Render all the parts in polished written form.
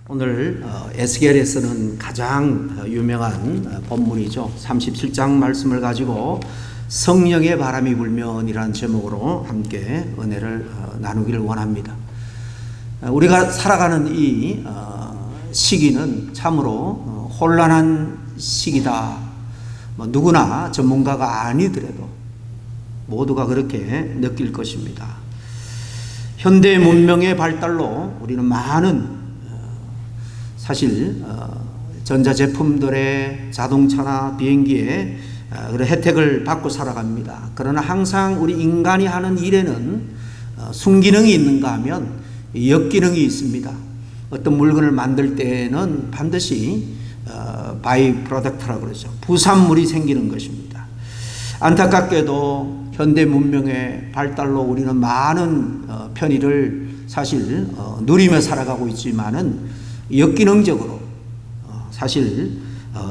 오늘 에스겔에서는 가장 유명한 본문이죠. 37장 말씀을 가지고 성령의 바람이 불면이라는 제목으로 함께 은혜를 나누기를 원합니다. 우리가 살아가는 이 시기는 참으로 혼란한 시기다. 누구나 전문가가 아니더라도 모두가 그렇게 느낄 것입니다. 현대 문명의 발달로 우리는 많은 사실 전자제품들의 자동차나 비행기에 그런 혜택을 받고 살아갑니다. 그러나 항상 우리 인간이 하는 일에는 순기능이 있는가 하면 역기능이 있습니다. 어떤 물건을 만들 때는 반드시 바이 프로덕트라고 그러죠. 부산물이 생기는 것입니다. 안타깝게도 현대 문명의 발달로 우리는 많은 편의를 사실 누리며 살아가고 있지만은 역기능적으로 사실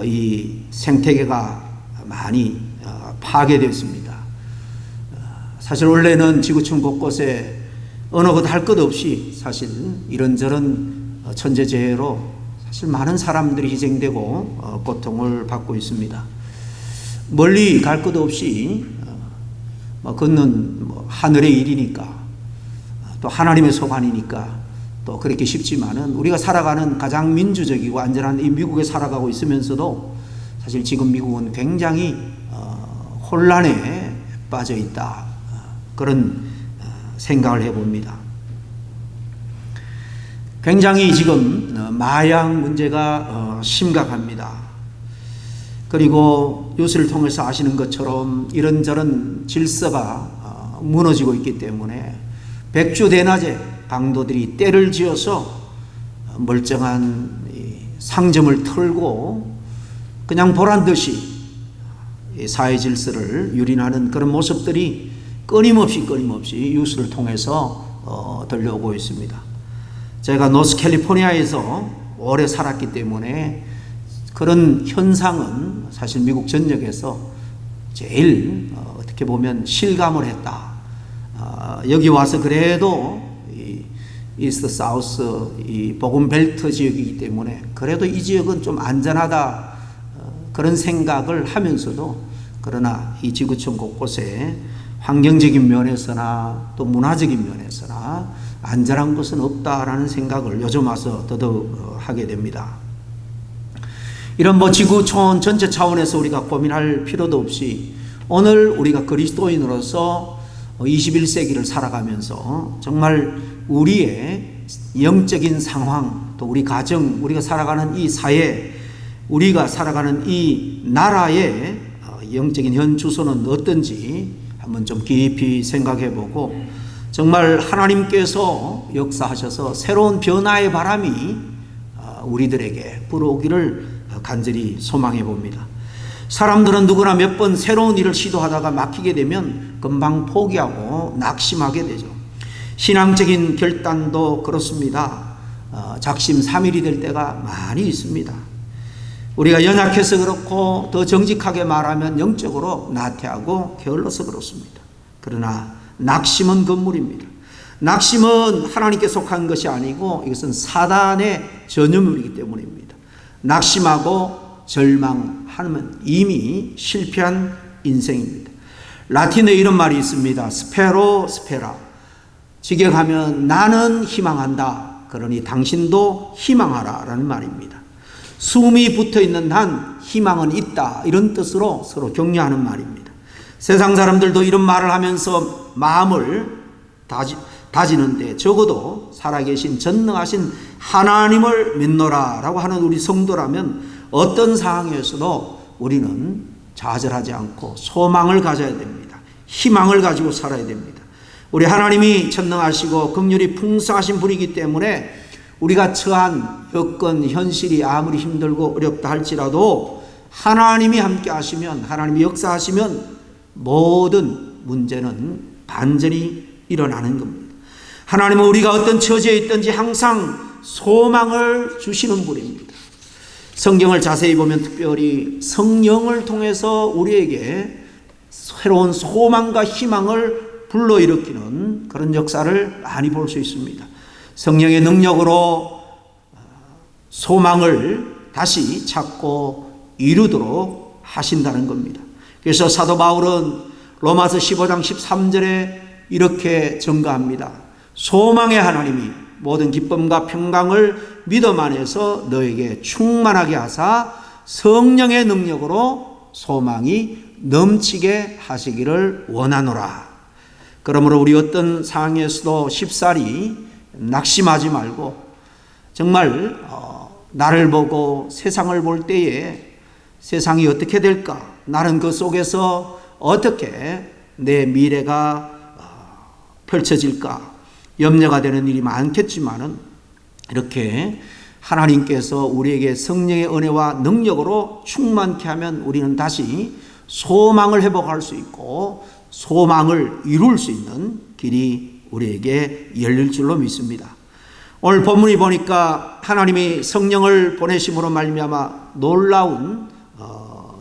이 생태계가 많이 파괴되었습니다. 사실 원래는 지구촌 곳곳에 어느 것 할 것 없이 사실 이런저런 천재재해로 사실 많은 사람들이 희생되고 고통을 받고 있습니다. 멀리 갈 것 없이 걷는 하늘의 일이니까 또 하나님의 소관이니까 또 그렇게 쉽지만은 우리가 살아가는 가장 민주적이고 안전한 이 미국에 살아가고 있으면서도 사실 지금 미국은 굉장히 혼란에 빠져 있다. 그런 생각을 해봅니다. 굉장히 지금 마약 문제가 심각합니다. 그리고 뉴스를 통해서 아시는 것처럼 이런저런 질서가 무너지고 있기 때문에 백주대낮에 강도들이 때를 지어서 멀쩡한 상점을 털고 그냥 보란듯이 사회 질서를 유린하는 그런 모습들이 끊임없이 뉴스를 통해서 들려오고 있습니다. 제가 노스캘리포니아에서 오래 살았기 때문에 그런 현상은 사실 미국 전역에서 제일 어떻게 보면 실감을 했다. 여기 와서 그래도 이스트 사우스 이 복음 벨트 지역이기 때문에 그래도 이 지역은 좀 안전하다 그런 생각을 하면서도 그러나 이 지구촌 곳곳에 환경적인 면에서나 또 문화적인 면에서나 안전한 것은 없다라는 생각을 요즘 와서 더더욱 하게 됩니다. 이런 지구촌 전체 차원에서 우리가 고민할 필요도 없이 오늘 우리가 그리스도인으로서 21세기를 살아가면서 정말 우리의 영적인 상황, 또 우리 가정, 우리가 살아가는 이 사회, 우리가 살아가는 이 나라의 영적인 현 주소는 어떤지 한번 좀 깊이 생각해 보고 정말 하나님께서 역사하셔서 새로운 변화의 바람이 우리들에게 불어오기를 간절히 소망해 봅니다. 사람들은 누구나 몇 번 새로운 일을 시도하다가 막히게 되면 금방 포기하고 낙심하게 되죠. 신앙적인 결단도 그렇습니다. 작심삼일이 될 때가 많이 있습니다. 우리가 연약해서 그렇고 더 정직하게 말하면 영적으로 나태하고 게을러서 그렇습니다. 그러나 낙심은 건물입니다. 낙심은 하나님께 속한 것이 아니고 이것은 사단의 전유물이기 때문입니다. 낙심하고 절망하면 이미 실패한 인생입니다. 라틴어에 이런 말이 있습니다. 스페로 스페라. 직역하면 나는 희망한다. 그러니 당신도 희망하라 라는 말입니다. 숨이 붙어있는 한 희망은 있다. 이런 뜻으로 서로 격려하는 말입니다. 세상 사람들도 이런 말을 하면서 마음을 다지는데 적어도 살아계신 전능하신 하나님을 믿노라 라고 하는 우리 성도라면 어떤 상황에서도 우리는 좌절하지 않고 소망을 가져야 됩니다. 희망을 가지고 살아야 됩니다. 우리 하나님이 전능하시고 긍휼이 풍성하신 분이기 때문에 우리가 처한 여건, 현실이 아무리 힘들고 어렵다 할지라도 하나님이 함께 하시면, 하나님이 역사하시면 모든 문제는 반전이 일어나는 겁니다. 하나님은 우리가 어떤 처지에 있든지 항상 소망을 주시는 분입니다. 성경을 자세히 보면 특별히 성령을 통해서 우리에게 새로운 소망과 희망을 불러일으키는 그런 역사를 많이 볼 수 있습니다. 성령의 능력으로 소망을 다시 찾고 이루도록 하신다는 겁니다. 그래서 사도 바울은 로마서 15장 13절에 이렇게 증거합니다. 소망의 하나님이 모든 기쁨과 평강을 믿음 안에서 너에게 충만하게 하사 성령의 능력으로 소망이 넘치게 하시기를 원하노라. 그러므로 우리 어떤 상황에서도 쉽사리 낙심하지 말고 정말 나를 보고 세상을 볼 때에 세상이 어떻게 될까? 나는 그 속에서 어떻게 내 미래가 펼쳐질까? 염려가 되는 일이 많겠지만은 이렇게 하나님께서 우리에게 성령의 은혜와 능력으로 충만케 하면 우리는 다시 소망을 회복할 수 있고 소망을 이룰 수 있는 길이 우리에게 열릴 줄로 믿습니다. 오늘 본문이 보니까 하나님이 성령을 보내심으로 말미암아 놀라운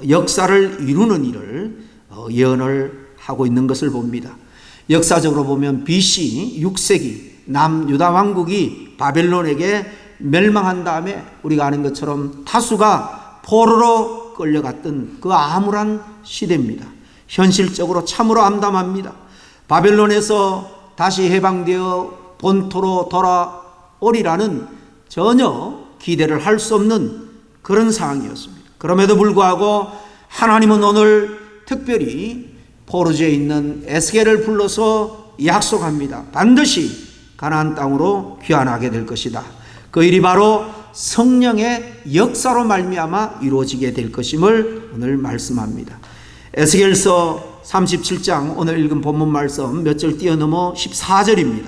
역사를 이루는 일을 예언을 하고 있는 것을 봅니다. 역사적으로 보면 BC 6세기 남유다 왕국이 바벨론에게 멸망한 다음에 우리가 아는 것처럼 다수가 포로로 끌려갔던 그 암울한 시대입니다. 현실적으로 참으로 암담합니다. 바벨론에서 다시 해방되어 본토로 돌아오리라는 전혀 기대를 할 수 없는 그런 상황이었습니다. 그럼에도 불구하고 하나님은 오늘 특별히 포르지에 있는 에스겔을 불러서 약속합니다. 반드시 가나안 땅으로 귀환하게 될 것이다. 그 일이 바로 성령의 역사로 말미암아 이루어지게 될 것임을 오늘 말씀합니다. 에스겔서 37장 오늘 읽은 본문 말씀 몇 절 뛰어넘어 14절입니다.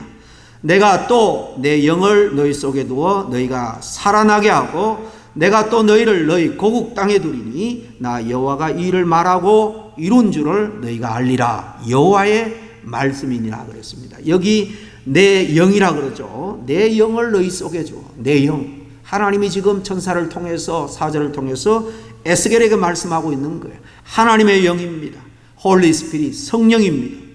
내가 또 내 영을 너희 속에 두어 너희가 살아나게 하고 내가 또 너희를 너희 고국 땅에 두리니 나 여호와가 이 일을 말하고 이룬 줄을 너희가 알리라. 여호와의 말씀이니라 그랬습니다. 여기 내 영이라 그러죠. 내 영을 너희 속에 줘. 내 영. 하나님이 지금 천사를 통해서 사절을 통해서 에스겔에게 말씀하고 있는 거예요. 하나님의 영입니다. 홀리 스피릿, 성령입니다.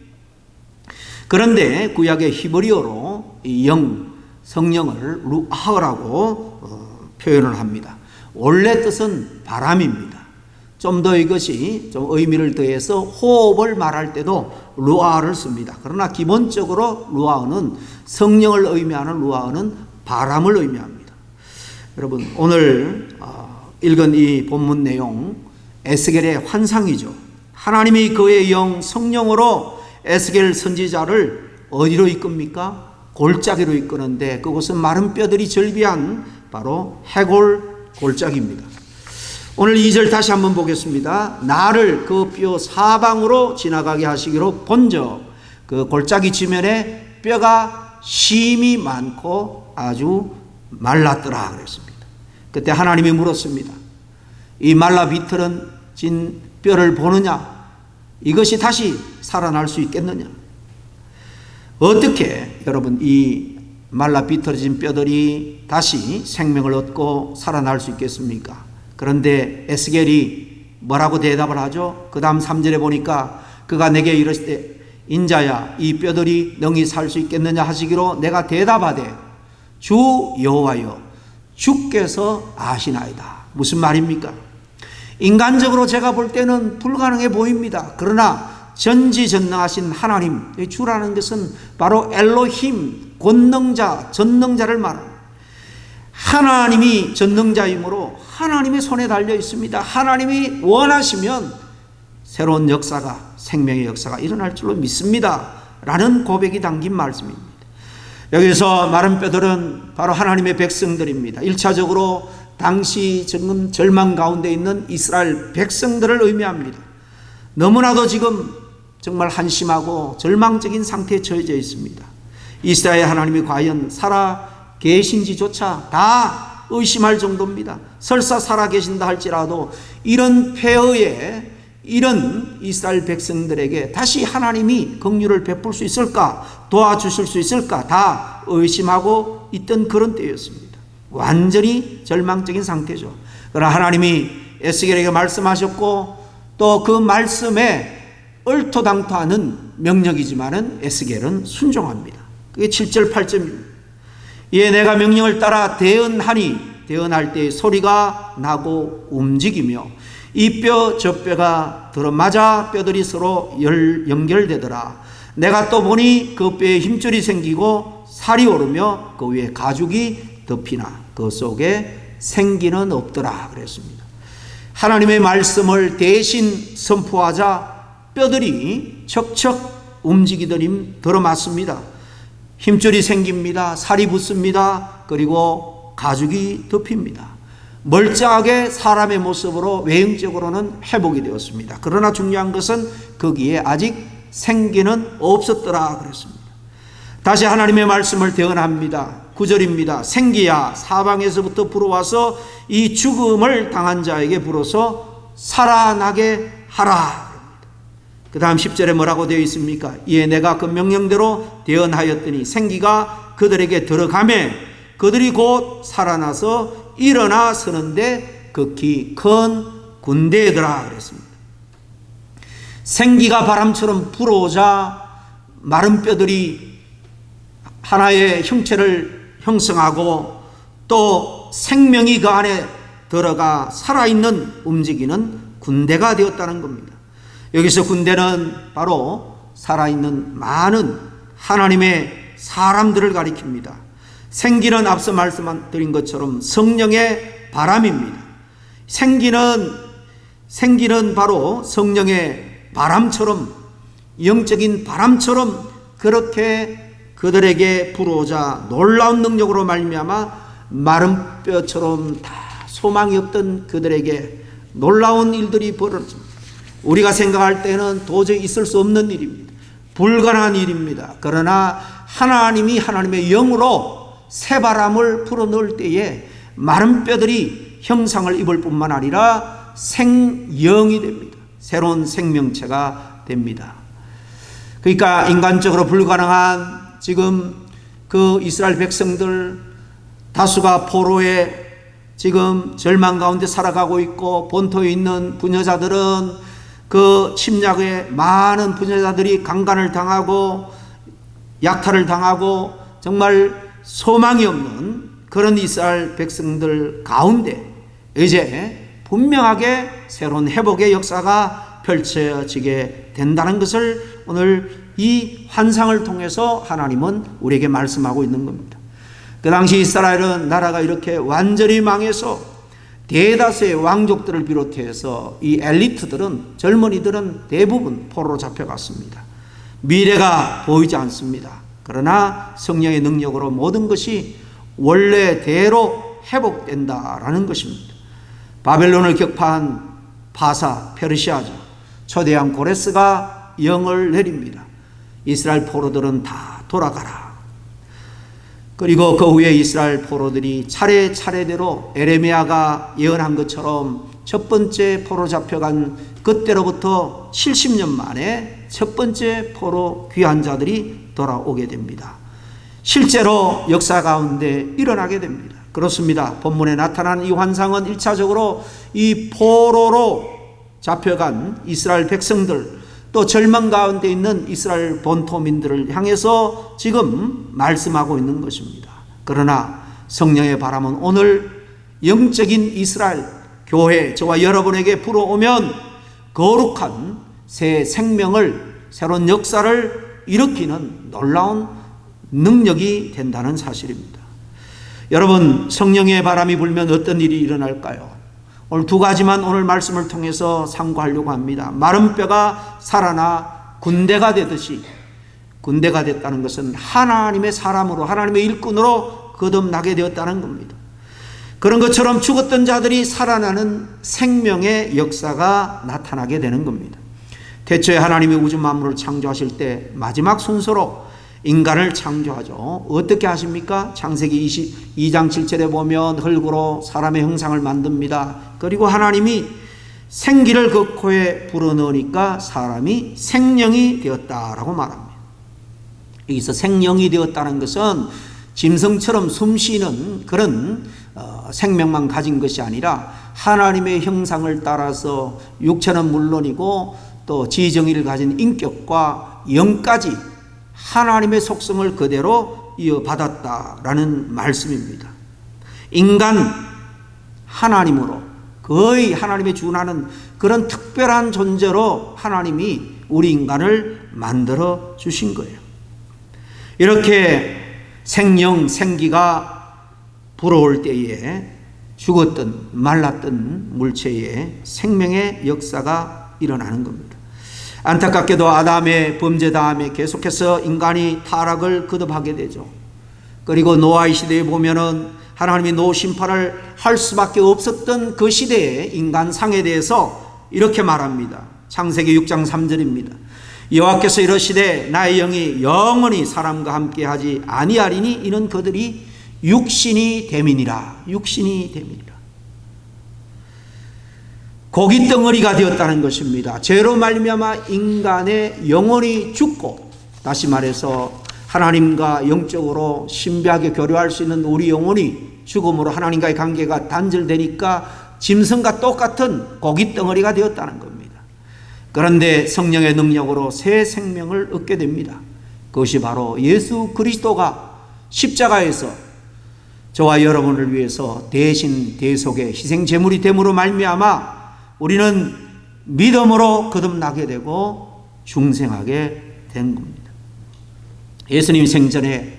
그런데 구약의 히브리어로 이 영, 성령을 루아흐라고 표현을 합니다. 원래 뜻은 바람입니다. 좀 더 이것이 좀 의미를 더해서 호흡을 말할 때도 루아흐를 씁니다. 그러나 기본적으로 루아흐는 성령을 의미하는 루아흐는 바람을 의미합니다. 여러분 오늘 읽은 이 본문 내용 에스겔의 환상이죠. 하나님이 그의 영 성령으로 에스겔 선지자를 어디로 이끕니까? 골짜기로 이끄는데 그곳은 마른 뼈들이 절비한 바로 해골 골짜기입니다. 오늘 2절 다시 한번 보겠습니다. 나를 그 뼈 사방으로 지나가게 하시기로 본적 그 골짜기 지면에 뼈가 심이 많고 아주 말랐더라 그랬습니다. 그때 하나님이 물었습니다. 이 말라 비틀어진 뼈를 보느냐? 이것이 다시 살아날 수 있겠느냐? 어떻게 여러분 이 말라 비틀어진 뼈들이 다시 생명을 얻고 살아날 수 있겠습니까? 그런데 에스겔이 뭐라고 대답을 하죠? 그 다음 3절에 보니까 그가 내게 이르시되 인자야 이 뼈들이 능히 살 수 있겠느냐 하시기로 내가 대답하되 주 여호와여 주께서 아시나이다. 무슨 말입니까? 인간적으로 제가 볼 때는 불가능해 보입니다. 그러나 전지전능하신 하나님, 주라는 것은 바로 엘로힘, 권능자, 전능자를 말합니다. 하나님이 전능자이므로 하나님의 손에 달려 있습니다. 하나님이 원하시면 새로운 역사가, 생명의 역사가 일어날 줄로 믿습니다. 라는 고백이 담긴 말씀입니다. 여기서 마른 뼈들은 바로 하나님의 백성들입니다. 1차적으로 당시 지금 절망 가운데 있는 이스라엘 백성들을 의미합니다. 너무나도 지금 정말 한심하고 절망적인 상태에 처해져 있습니다. 이스라엘 하나님이 과연 살아 계신지조차 다 의심할 정도입니다. 설사 살아 계신다 할지라도 이런 폐허에 이런 이스라엘 백성들에게 다시 하나님이 긍휼을 베풀 수 있을까? 도와주실 수 있을까? 다 의심하고 있던 그런 때였습니다. 완전히 절망적인 상태죠. 그러나 하나님이 에스겔에게 말씀하셨고 또 그 말씀에 얼토당토하는 명령이지만은 에스겔은 순종합니다. 그게 7절 8절입니다. 예, 내가 명령을 따라 대언하니 대언할 때 소리가 나고 움직이며 이 뼈 저 뼈가 들어맞아 뼈들이 서로 연결되더라. 내가 또 보니 그 뼈에 힘줄이 생기고 살이 오르며 그 위에 가죽이 덮이나 그 속에 생기는 없더라 그랬습니다. 하나님의 말씀을 대신 선포하자 뼈들이 척척 움직이더니 들어맞습니다. 힘줄이 생깁니다. 살이 붙습니다. 그리고 가죽이 덮입니다. 멀쩡하게 사람의 모습으로 외형적으로는 회복이 되었습니다. 그러나 중요한 것은 거기에 아직 생기는 없었더라 그랬습니다. 다시 하나님의 말씀을 대언합니다. 9절입니다. 생기야 사방에서부터 불어와서 이 죽음을 당한 자에게 불어서 살아나게 하라. 그 다음 10절에 뭐라고 되어 있습니까? 이에 내가 그 명령대로 대언하였더니 생기가 그들에게 들어가매 그들이 곧 살아나서 일어나 서는데 극히 큰 군대더라 그랬습니다. 생기가 바람처럼 불어오자 마른 뼈들이 하나의 형체를 형성하고 또 생명이 그 안에 들어가 살아있는 움직이는 군대가 되었다는 겁니다. 여기서 군대는 바로 살아있는 많은 하나님의 사람들을 가리킵니다. 생기는 앞서 말씀드린 것처럼 성령의 바람입니다. 생기는 바로 성령의 바람처럼 영적인 바람처럼 그렇게 그들에게 불어오자 놀라운 능력으로 말미암아 마른 뼈처럼 다 소망이 없던 그들에게 놀라운 일들이 벌어집니다. 우리가 생각할 때는 도저히 있을 수 없는 일입니다. 불가능한 일입니다. 그러나 하나님이 하나님의 영으로 새바람을 불어넣을 때에 마른 뼈들이 형상을 입을 뿐만 아니라 생영이 됩니다. 새로운 생명체가 됩니다. 그러니까 인간적으로 불가능한 지금 그 이스라엘 백성들 다수가 포로에 지금 절망 가운데 살아가고 있고 본토에 있는 부녀자들은 그 침략에 많은 부녀자들이 강간을 당하고 약탈을 당하고 정말 소망이 없는 그런 이스라엘 백성들 가운데 이제 분명하게 새로운 회복의 역사가 펼쳐지게 된다는 것을 오늘 이 환상을 통해서 하나님은 우리에게 말씀하고 있는 겁니다. 그 당시 이스라엘은 나라가 이렇게 완전히 망해서 대다수의 왕족들을 비롯해서 이 엘리트들은 젊은이들은 대부분 포로로 잡혀갔습니다. 미래가 보이지 않습니다. 그러나 성령의 능력으로 모든 것이 원래대로 회복된다라는 것입니다. 바벨론을 격파한 바사 페르시아죠. 초대왕 고레스가 영을 내립니다. 이스라엘 포로들은 다 돌아가라. 그리고 그 후에 이스라엘 포로들이 차례차례대로 에레미야가 예언한 것처럼 첫 번째 포로 잡혀간 그때로부터 70년 만에 첫 번째 포로 귀한 자들이 돌아오게 됩니다. 실제로 역사 가운데 일어나게 됩니다. 그렇습니다. 본문에 나타난 이 환상은 1차적으로 이 포로로 잡혀간 이스라엘 백성들 또 절망 가운데 있는 이스라엘 본토민들을 향해서 지금 말씀하고 있는 것입니다. 그러나 성령의 바람은 오늘 영적인 이스라엘 교회 저와 여러분에게 불어오면 거룩한 새 생명을 새로운 역사를 일으키는 놀라운 능력이 된다는 사실입니다. 여러분, 성령의 바람이 불면 어떤 일이 일어날까요? 오늘 두 가지만 오늘 말씀을 통해서 상고하려고 합니다. 마른 뼈가 살아나 군대가 되듯이, 군대가 됐다는 것은 하나님의 사람으로 하나님의 일꾼으로 거듭나게 되었다는 겁니다. 그런 것처럼 죽었던 자들이 살아나는 생명의 역사가 나타나게 되는 겁니다. 태초에 하나님이 우주 만물을 창조하실 때 마지막 순서로 인간을 창조하죠. 어떻게 하십니까? 창세기 22장 7절에 보면 흙으로 사람의 형상을 만듭니다. 그리고 하나님이 생기를 그 코에 불어넣으니까 사람이 생령이 되었다라고 말합니다. 여기서 생령이 되었다는 것은 짐승처럼 숨쉬는 그런 생명만 가진 것이 아니라 하나님의 형상을 따라서 육체는 물론이고 또 지정의를 가진 인격과 영까지 하나님의 속성을 그대로 이어받았다라는 말씀입니다. 인간 하나님으로, 거의 하나님에 준하는 그런 특별한 존재로 하나님이 우리 인간을 만들어 주신 거예요. 이렇게 생명, 생기가 불어올 때에 죽었던 말랐던 물체에 생명의 역사가 일어나는 겁니다. 안타깝게도 아담의 범죄 다음에 계속해서 인간이 타락을 거듭하게 되죠. 그리고 노아의 시대에 보면은 하나님이 노 심판을 할 수밖에 없었던 그 시대의 인간상에 대해서 이렇게 말합니다. 창세기 6장 3절입니다. 여호와께서 이르시되 나의 영이 영원히 사람과 함께하지 아니하리니 이는 그들이 육신이 됨이니라. 육신이 됨이니라. 고기 덩어리가 되었다는 것입니다. 죄로 말미암아 인간의 영혼이 죽고, 다시 말해서 하나님과 영적으로 신비하게 교류할 수 있는 우리 영혼이 죽음으로 하나님과의 관계가 단절되니까 짐승과 똑같은 고기 덩어리가 되었다는 겁니다. 그런데 성령의 능력으로 새 생명을 얻게 됩니다. 그것이 바로 예수 그리스도가 십자가에서 저와 여러분을 위해서 대신 대속의 희생 제물이 됨으로 말미암아 우리는 믿음으로 거듭나게 되고 중생하게 된 겁니다. 예수님 생전에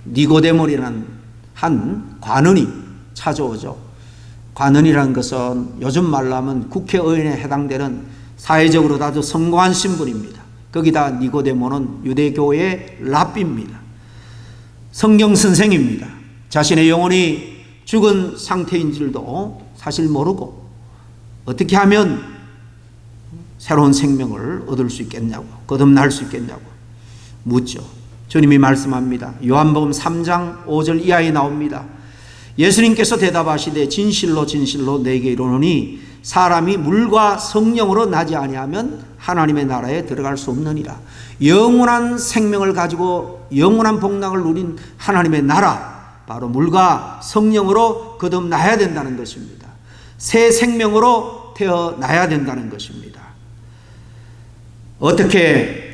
니고데모라는 한 관원이 찾아오죠. 관원이라는 것은 요즘 말로 하면 국회의원에 해당되는 사회적으로 아주 성공한 신분입니다. 거기다 니고데모는 유대교의 랍비입니다. 성경 선생입니다. 자신의 영혼이 죽은 상태인 줄도 사실 모르고 어떻게 하면 새로운 생명을 얻을 수 있겠냐고, 거듭날 수 있겠냐고 묻죠. 주님이 말씀합니다. 요한복음 3장 5절 이하에 나옵니다. 예수님께서 대답하시되 진실로 진실로 내게 이르노니 사람이 물과 성령으로 나지 아니하면 하나님의 나라에 들어갈 수 없느니라. 영원한 생명을 가지고 영원한 복락을 누린 하나님의 나라, 바로 물과 성령으로 거듭나야 된다는 것입니다. 새 생명으로 태어나야 된다는 것입니다. 어떻게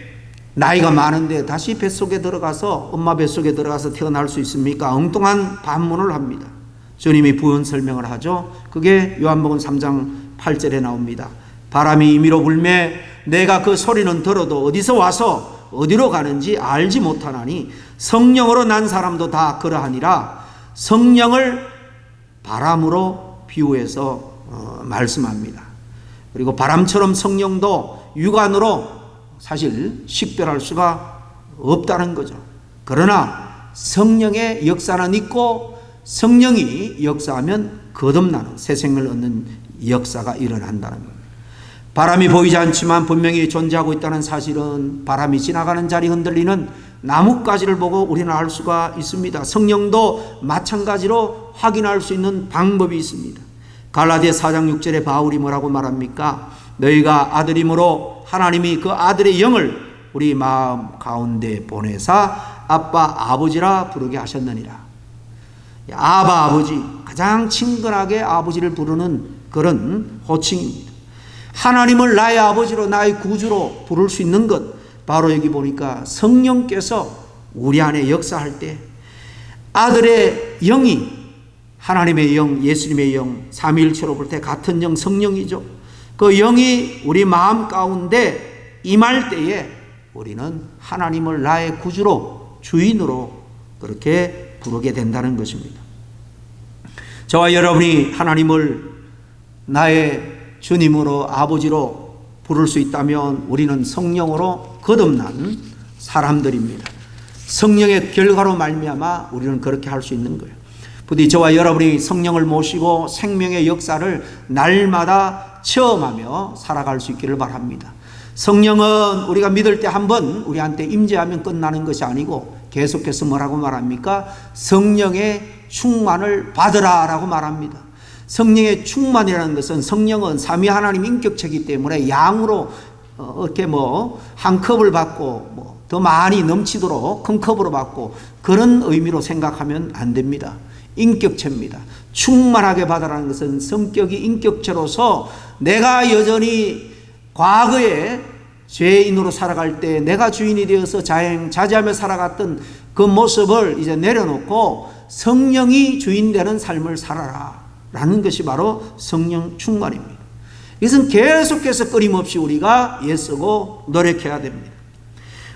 나이가 많은데 다시 뱃속에 들어가서, 엄마 뱃속에 들어가서 태어날 수 있습니까? 엉뚱한 반문을 합니다. 주님이 부연 설명을 하죠. 그게 요한복음 3장 8절에 나옵니다. 바람이 임의로 불매 내가 그 소리는 들어도 어디서 와서 어디로 가는지 알지 못하나니 성령으로 난 사람도 다 그러하니라. 성령을 바람으로 비유해서 말씀합니다. 그리고 바람처럼 성령도 육안으로 사실 식별할 수가 없다는 거죠. 그러나 성령의 역사는 있고 성령이 역사하면 거듭나는 새 생명을 얻는 역사가 일어난다는 겁니다. 바람이 보이지 않지만 분명히 존재하고 있다는 사실은 바람이 지나가는 자리 흔들리는 나뭇가지를 보고 우리는 알 수가 있습니다. 성령도 마찬가지로 확인할 수 있는 방법이 있습니다. 갈라디아 4장 6절에 바울이 뭐라고 말합니까? 너희가 아들임으로 하나님이 그 아들의 영을 우리 마음 가운데 보내사 아빠 아버지라 부르게 하셨느니라. 아바 아버지, 가장 친근하게 아버지를 부르는 그런 호칭입니다. 하나님을 나의 아버지로, 나의 구주로 부를 수 있는 것, 바로 여기 보니까 성령께서 우리 안에 역사할 때 아들의 영이, 하나님의 영, 예수님의 영, 삼위일체로 볼 때 같은 영 성령이죠. 그 영이 우리 마음 가운데 임할 때에 우리는 하나님을 나의 구주로, 주인으로 그렇게 부르게 된다는 것입니다. 저와 여러분이 하나님을 나의 주님으로, 아버지로 부를 수 있다면 우리는 성령으로 거듭난 사람들입니다. 성령의 결과로 말미암아 우리는 그렇게 할 수 있는 거예요. 부디 저와 여러분이 성령을 모시고 생명의 역사를 날마다 체험하며 살아갈 수 있기를 바랍니다. 성령은 우리가 믿을 때 한번 우리한테 임재하면 끝나는 것이 아니고 계속해서 뭐라고 말합니까? 성령의 충만을 받으라라고 말합니다. 성령의 충만이라는 것은, 성령은 삼위 하나님 인격체이기 때문에 양으로 이렇게 한 컵을 받고 더 많이 넘치도록 큰 컵으로 받고 그런 의미로 생각하면 안 됩니다. 인격체입니다. 충만하게 받으라는 것은 성격이 인격체로서 내가 여전히 과거에 죄인으로 살아갈 때 내가 주인이 되어서 자행자재하며 살아갔던 그 모습을 이제 내려놓고 성령이 주인 되는 삶을 살아라. 라는 것이 바로 성령 충만입니다. 이것은 계속해서 끊임없이 우리가 애쓰고 노력해야 됩니다.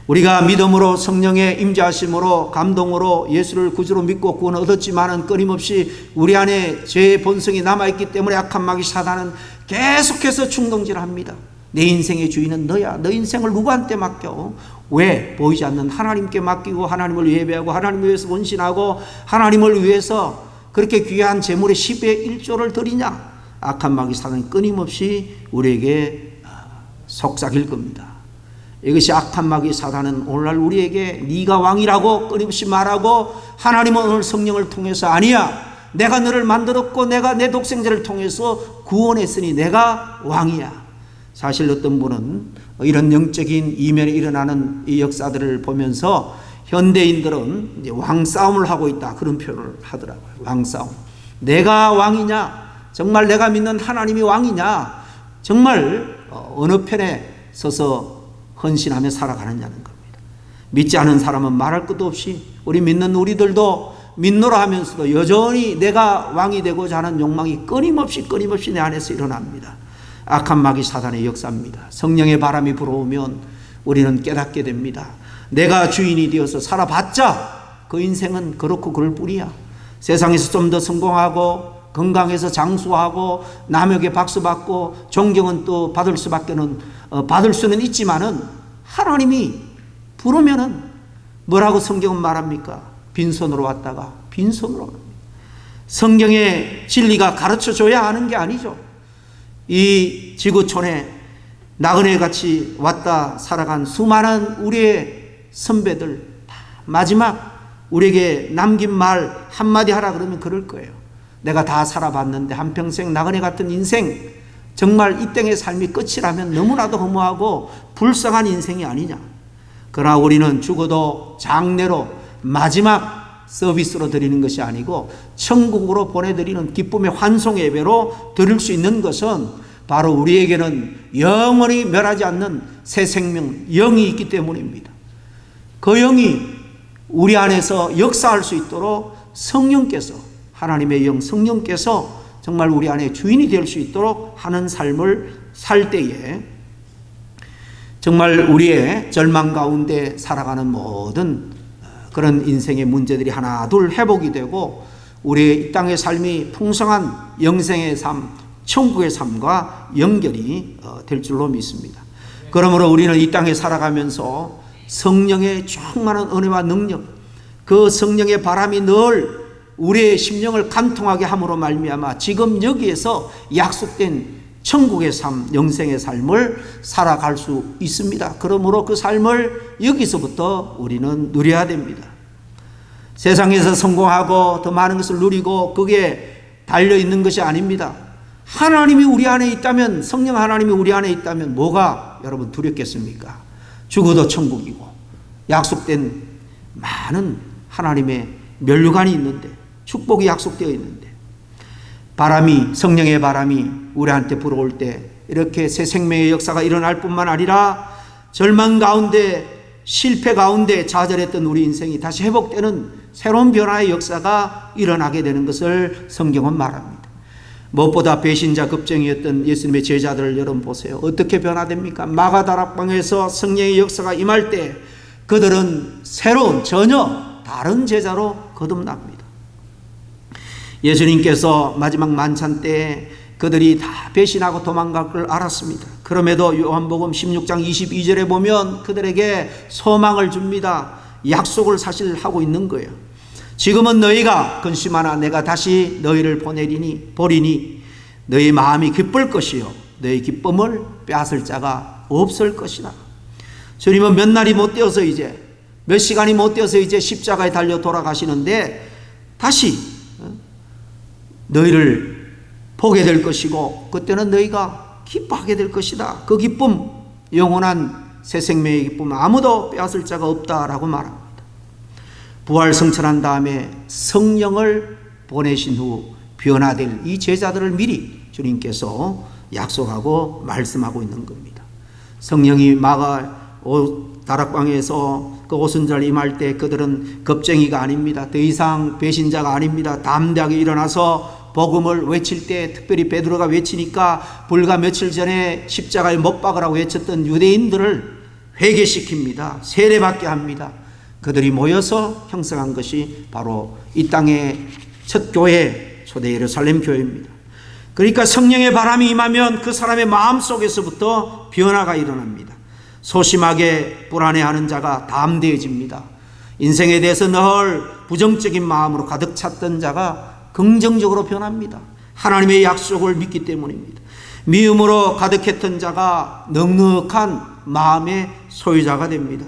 우리가 믿음으로 성령의 임재하심으로 감동으로 예수를 구주로 믿고 구원을 얻었지만은 끊임없이 우리 안에 죄의 본성이 남아있기 때문에 악한 마귀 사단은 계속해서 충동질합니다. 내 인생의 주인은 너야. 너 인생을 누구한테 맡겨? 왜? 보이지 않는 하나님께 맡기고 하나님을 예배하고 하나님을 위해서 헌신하고 하나님을 위해서 그렇게 귀한 재물의 10의 1조를 드리냐? 악한 마귀 사단은 끊임없이 우리에게 속삭일 겁니다. 이것이 악한 마귀 사단은 오늘날 우리에게 네가 왕이라고 끊임없이 말하고 하나님은 오늘 성령을 통해서 아니야. 내가 너를 만들었고 내가 내 독생자를 통해서 구원했으니 내가 왕이야. 사실 어떤 분은 이런 영적인 이면에 일어나는 이 역사들을 보면서 현대인들은 이제 왕싸움을 하고 있다 그런 표현을 하더라고요. 왕싸움. 내가 왕이냐? 정말 내가 믿는 하나님이 왕이냐? 정말 어느 편에 서서 헌신하며 살아가느냐는 겁니다. 믿지 않은 사람은 말할 것도 없이 우리 믿는 우리들도 믿노라 하면서도 여전히 내가 왕이 되고자 하는 욕망이 끊임없이 내 안에서 일어납니다. 악한 마귀 사단의 역사입니다. 성령의 바람이 불어오면 우리는 깨닫게 됩니다. 내가 주인이 되어서 살아봤자 그 인생은 그렇고 그럴 뿐이야. 세상에서 좀 더 성공하고 건강해서 장수하고 남에게 박수받고 존경은 또 받을 수는 있지만은 하나님이 부르면은 뭐라고 성경은 말합니까? 빈손으로 왔다가 빈손으로 갑니다. 성경의 진리가 가르쳐줘야 하는 게 아니죠. 이 지구촌에 나그네같이 왔다 살아간 수많은 우리의 선배들 다 마지막 우리에게 남긴 말 한마디 하라 그러면 그럴 거예요. 내가 다 살아봤는데 한평생 나그네 같은 인생, 정말 이 땅의 삶이 끝이라면 너무나도 허무하고 불쌍한 인생이 아니냐. 그러나 우리는 죽어도 장례로 마지막 서비스로 드리는 것이 아니고 천국으로 보내드리는 기쁨의 환송 예배로 드릴 수 있는 것은 바로 우리에게는 영원히 멸하지 않는 새 생명, 영이 있기 때문입니다. 그 영이 우리 안에서 역사할 수 있도록 성령께서, 하나님의 영 성령께서 정말 우리 안에 주인이 될 수 있도록 하는 삶을 살 때에 정말 우리의 절망 가운데 살아가는 모든 그런 인생의 문제들이 하나 둘 회복이 되고 우리의 이 땅의 삶이 풍성한 영생의 삶, 천국의 삶과 연결이 될 줄로 믿습니다. 그러므로 우리는 이 땅에 살아가면서 성령의 충만한 은혜와 능력, 그 성령의 바람이 늘 우리의 심령을 간통하게 함으로 말미암아 지금 여기에서 약속된 천국의 삶, 영생의 삶을 살아갈 수 있습니다. 그러므로 그 삶을 여기서부터 우리는 누려야 됩니다. 세상에서 성공하고 더 많은 것을 누리고 그게 달려있는 것이 아닙니다. 하나님이 우리 안에 있다면, 성령 하나님이 우리 안에 있다면 뭐가 여러분 두렵겠습니까? 죽어도 천국이고 약속된 많은 하나님의 면류관이 있는데, 축복이 약속되어 있는데, 바람이, 성령의 바람이 우리한테 불어올 때 이렇게 새 생명의 역사가 일어날 뿐만 아니라 절망 가운데, 실패 가운데 좌절했던 우리 인생이 다시 회복되는 새로운 변화의 역사가 일어나게 되는 것을 성경은 말합니다. 무엇보다 배신자 겁쟁이였던 예수님의 제자들을 여러분 보세요. 어떻게 변화됩니까? 마가다락방에서 성령의 역사가 임할 때 그들은 새로운, 전혀 다른 제자로 거듭납니다. 예수님께서 마지막 만찬 때 그들이 다 배신하고 도망갈 걸 알았습니다. 그럼에도 요한복음 16장 22절에 보면 그들에게 소망을 줍니다. 약속을 사실 하고 있는 거예요. 지금은 너희가 근심하나 내가 다시 너희를 보리니 너희 마음이 기쁠 것이요 너희 기쁨을 빼앗을 자가 없을 것이다. 주님은 몇 날이 못 되어서 이제 몇 시간이 못 되어서 이제 십자가에 달려 돌아가시는데 다시 너희를 보게 될 것이고 그때는 너희가 기뻐하게 될 것이다. 그 기쁨, 영원한 새 생명의 기쁨 아무도 빼앗을 자가 없다라고 말합니다. 부활 성천한 다음에 성령을 보내신 후 변화될 이 제자들을 미리 주님께서 약속하고 말씀하고 있는 겁니다. 성령이 다락방에서 그 오순절 임할 때 그들은 겁쟁이가 아닙니다. 더 이상 배신자가 아닙니다. 담대하게 일어나서 복음을 외칠 때 특별히 베드로가 외치니까 불과 며칠 전에 십자가에 못 박으라고 외쳤던 유대인들을 회개시킵니다. 세례받게 합니다. 그들이 모여서 형성한 것이 바로 이 땅의 첫 교회, 초대 예루살렘 교회입니다. 그러니까 성령의 바람이 임하면 그 사람의 마음속에서부터 변화가 일어납니다. 소심하게 불안해하는 자가 담대해집니다. 인생에 대해서 늘 부정적인 마음으로 가득 찼던 자가 긍정적으로 변합니다. 하나님의 약속을 믿기 때문입니다. 미움으로 가득했던 자가 넉넉한 마음의 소유자가 됩니다.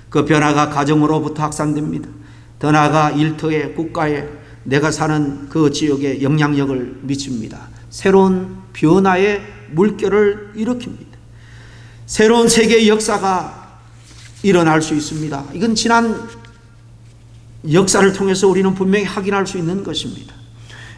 그 변화가 가정으로부터 확산됩니다. 더 나아가 일터에, 국가에, 내가 사는 그 지역에 영향력을 미칩니다. 새로운 변화의 물결을 일으킵니다. 새로운 세계의 역사가 일어날 수 있습니다. 이건 지난 역사를 통해서 우리는 분명히 확인할 수 있는 것입니다.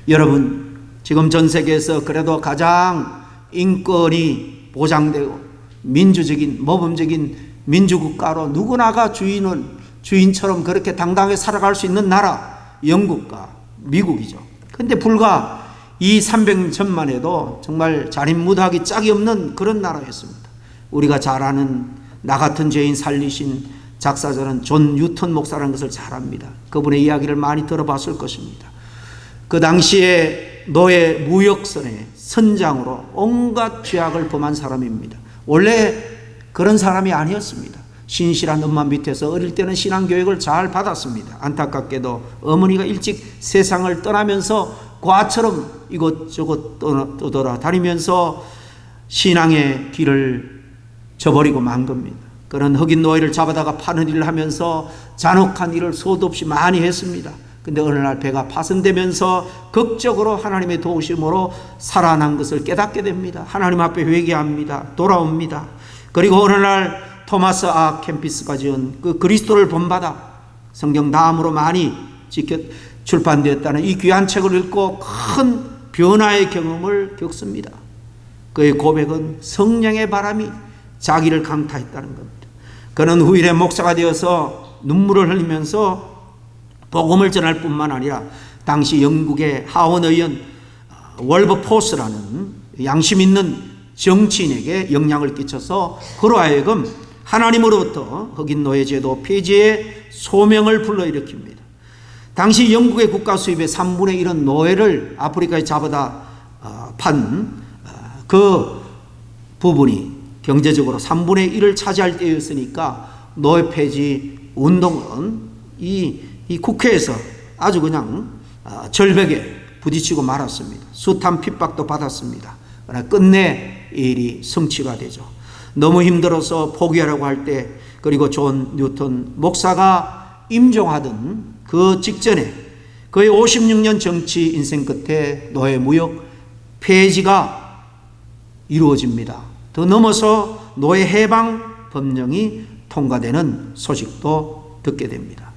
여러분, 지금 전 세계에서 그래도 가장 인권이 보장되고 민주적인, 모범적인 민주국가로 누구나가 주인처럼 그렇게 당당하게 살아갈 수 있는 나라, 영국과 미국이죠. 그런데 불과 이 300년만 해도 정말 자린무도하기 짝이 없는 그런 나라였습니다. 우리가 잘 아는 나 같은 죄인 살리신 작사자는 존 뉴턴 목사라는 것을 잘 압니다. 그분의 이야기를 많이 들어봤을 것입니다. 그 당시에 노예 무역선의 선장으로 온갖 죄악을 범한 사람입니다. 원래 그런 사람이 아니었습니다. 신실한 엄마 밑에서 어릴 때는 신앙교육을 잘 받았습니다. 안타깝게도 어머니가 일찍 세상을 떠나면서 과처럼 이곳저곳 떠돌아다니면서 신앙의 길을 저버리고 만 겁니다. 그런 흑인 노예를 잡아다가 파는 일을 하면서 잔혹한 일을 수도 없이 많이 했습니다. 근데 어느 날 배가 파손되면서 극적으로 하나님의 도우심으로 살아난 것을 깨닫게 됩니다. 하나님 앞에 회개합니다. 돌아옵니다. 그리고 어느 날 토마스 아 캠피스가 지은 그 그리스도를 본받아 성경 다음으로 많이 출판되었다는 이 귀한 책을 읽고 큰 변화의 경험을 겪습니다. 그의 고백은 성령의 바람이 자기를 강타했다는 겁니다. 그는 후일에 목사가 되어서 눈물을 흘리면서 복음을 전할 뿐만 아니라 당시 영국의 하원 의원 월버포스라는 양심 있는 정치인에게 영향을 끼쳐서 그로 하여금 하나님으로부터 흑인 노예 제도 폐지의 소명을 불러일으킵니다. 당시 영국의 국가 수입의 3분의 1은 노예를 아프리카에 잡아다 판 그 부분이 경제적으로 3분의 1을 차지할 때였으니까 노예 폐지 운동은 이 국회에서 아주 그냥 절벽에 부딪히고 말았습니다. 숱한 핍박도 받았습니다. 그러나 끝내 이 일이 성취가 되죠. 너무 힘들어서 포기하라고 할 때, 그리고 존 뉴턴 목사가 임종하던 그 직전에 거의 56년 정치 인생 끝에 노예 무역 폐지가 이루어집니다. 더 넘어서 노예 해방 법령이 통과되는 소식도 듣게 됩니다.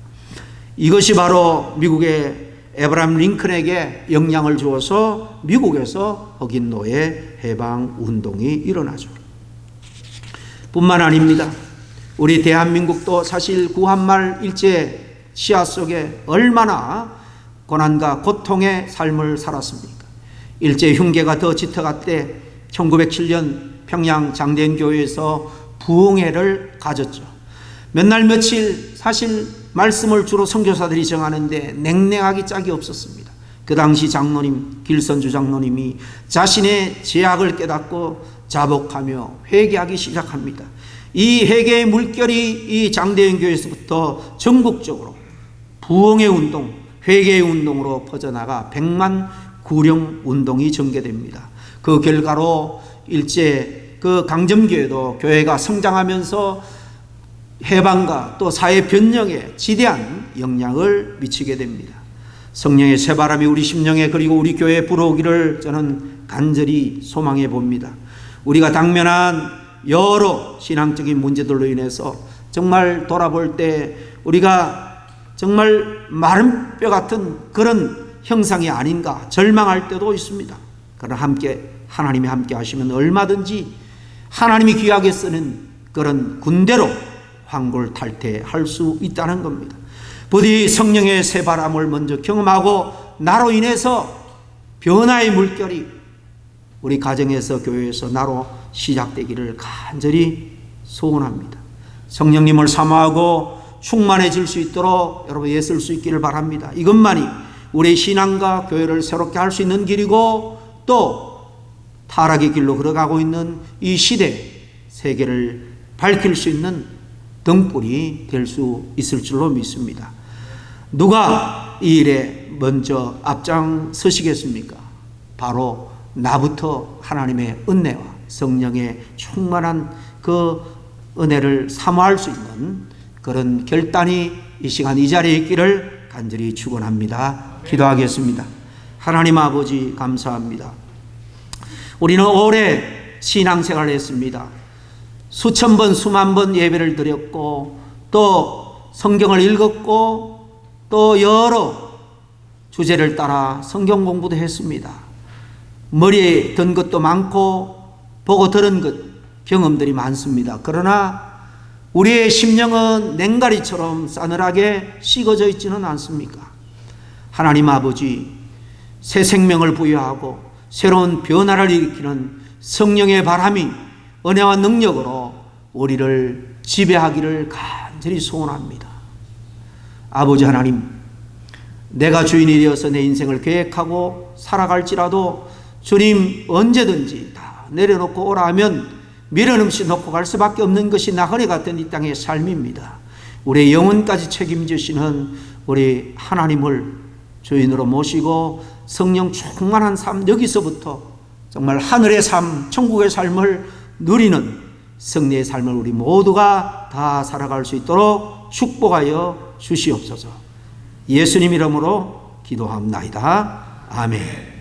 이것이 바로 미국의 에브라임 링컨에게 영향을 주어서 미국에서 흑인 노예 해방 운동이 일어나죠. 뿐만 아닙니다. 우리 대한민국도 사실 구한말 일제 시야 속에 얼마나 고난과 고통의 삶을 살았습니까? 일제 흉계가 더 짙어갔대 1907년 평양 장대인교회에서 부흥회를 가졌죠. 몇 날 며칠 사실 말씀을 주로 선교사들이 정하는데 냉랭하기 짝이 없었습니다. 그 당시 장로님 길선주 장로님이 자신의 죄악을 깨닫고 자복하며 회개하기 시작합니다. 이 회개의 물결이 이 장대인교회에서부터 전국적으로 부흥의 운동, 회개의 운동으로 퍼져나가 100만 구령 운동이 전개됩니다. 그 결과로 일제 그 강점교회도 교회가 성장하면서 해방과 또 사회 변혁에 지대한 영향을 미치게 됩니다. 성령의 새바람이 우리 심령에 그리고 우리 교회에 불어오기를 저는 간절히 소망해 봅니다. 우리가 당면한 여러 신앙적인 문제들로 인해서 정말 돌아볼 때 우리가 정말 마른 뼈 같은 그런 형상이 아닌가 절망할 때도 있습니다. 그러나 하나님이 함께 하시면 얼마든지 하나님이 귀하게 쓰는 그런 군대로 환골탈태할 수 있다는 겁니다. 부디 성령의 새바람을 먼저 경험하고 나로 인해서 변화의 물결이 우리 가정에서 교회에서 나로 시작되기를 간절히 소원합니다. 성령님을 사모하고 충만해질 수 있도록 여러분 애쓸 수 있기를 바랍니다. 이것만이 우리의 신앙과 교회를 새롭게 할 수 있는 길이고 또 타락의 길로 걸어가고 있는 이 시대 세계를 밝힐 수 있는 등불이 될 수 있을 줄로 믿습니다. 누가 이 일에 먼저 앞장서시겠습니까? 바로 나부터 하나님의 은혜와 성령의 충만한 그 은혜를 사모할 수 있는 그런 결단이 이 시간 이 자리에 있기를 간절히 축원합니다. 기도하겠습니다. 하나님 아버지 감사합니다. 우리는 오래 신앙생활을 했습니다. 수천 번 수만 번 예배를 드렸고 또 성경을 읽었고 또 여러 주제를 따라 성경 공부도 했습니다. 머리에 든 것도 많고 보고 들은 것 경험들이 많습니다. 그러나 우리의 심령은 냉가리처럼 싸늘하게 식어져 있지는 않습니까? 하나님 아버지, 새 생명을 부여하고 새로운 변화를 일으키는 성령의 바람이 은혜와 능력으로 우리를 지배하기를 간절히 소원합니다. 아버지 하나님, 내가 주인이 되어서 내 인생을 계획하고 살아갈지라도 주님 언제든지 다 내려놓고 오라 하면 미련 없이 놓고 갈 수밖에 없는 것이 나그네 같은 이 땅의 삶입니다. 우리의 영혼까지 책임지시는 우리 하나님을 주인으로 모시고 성령 충만한 삶, 여기서부터 정말 하늘의 삶, 천국의 삶을 누리는 승리의 삶을 우리 모두가 다 살아갈 수 있도록 축복하여 주시옵소서. 예수님 이름으로 기도합나이다. 아멘.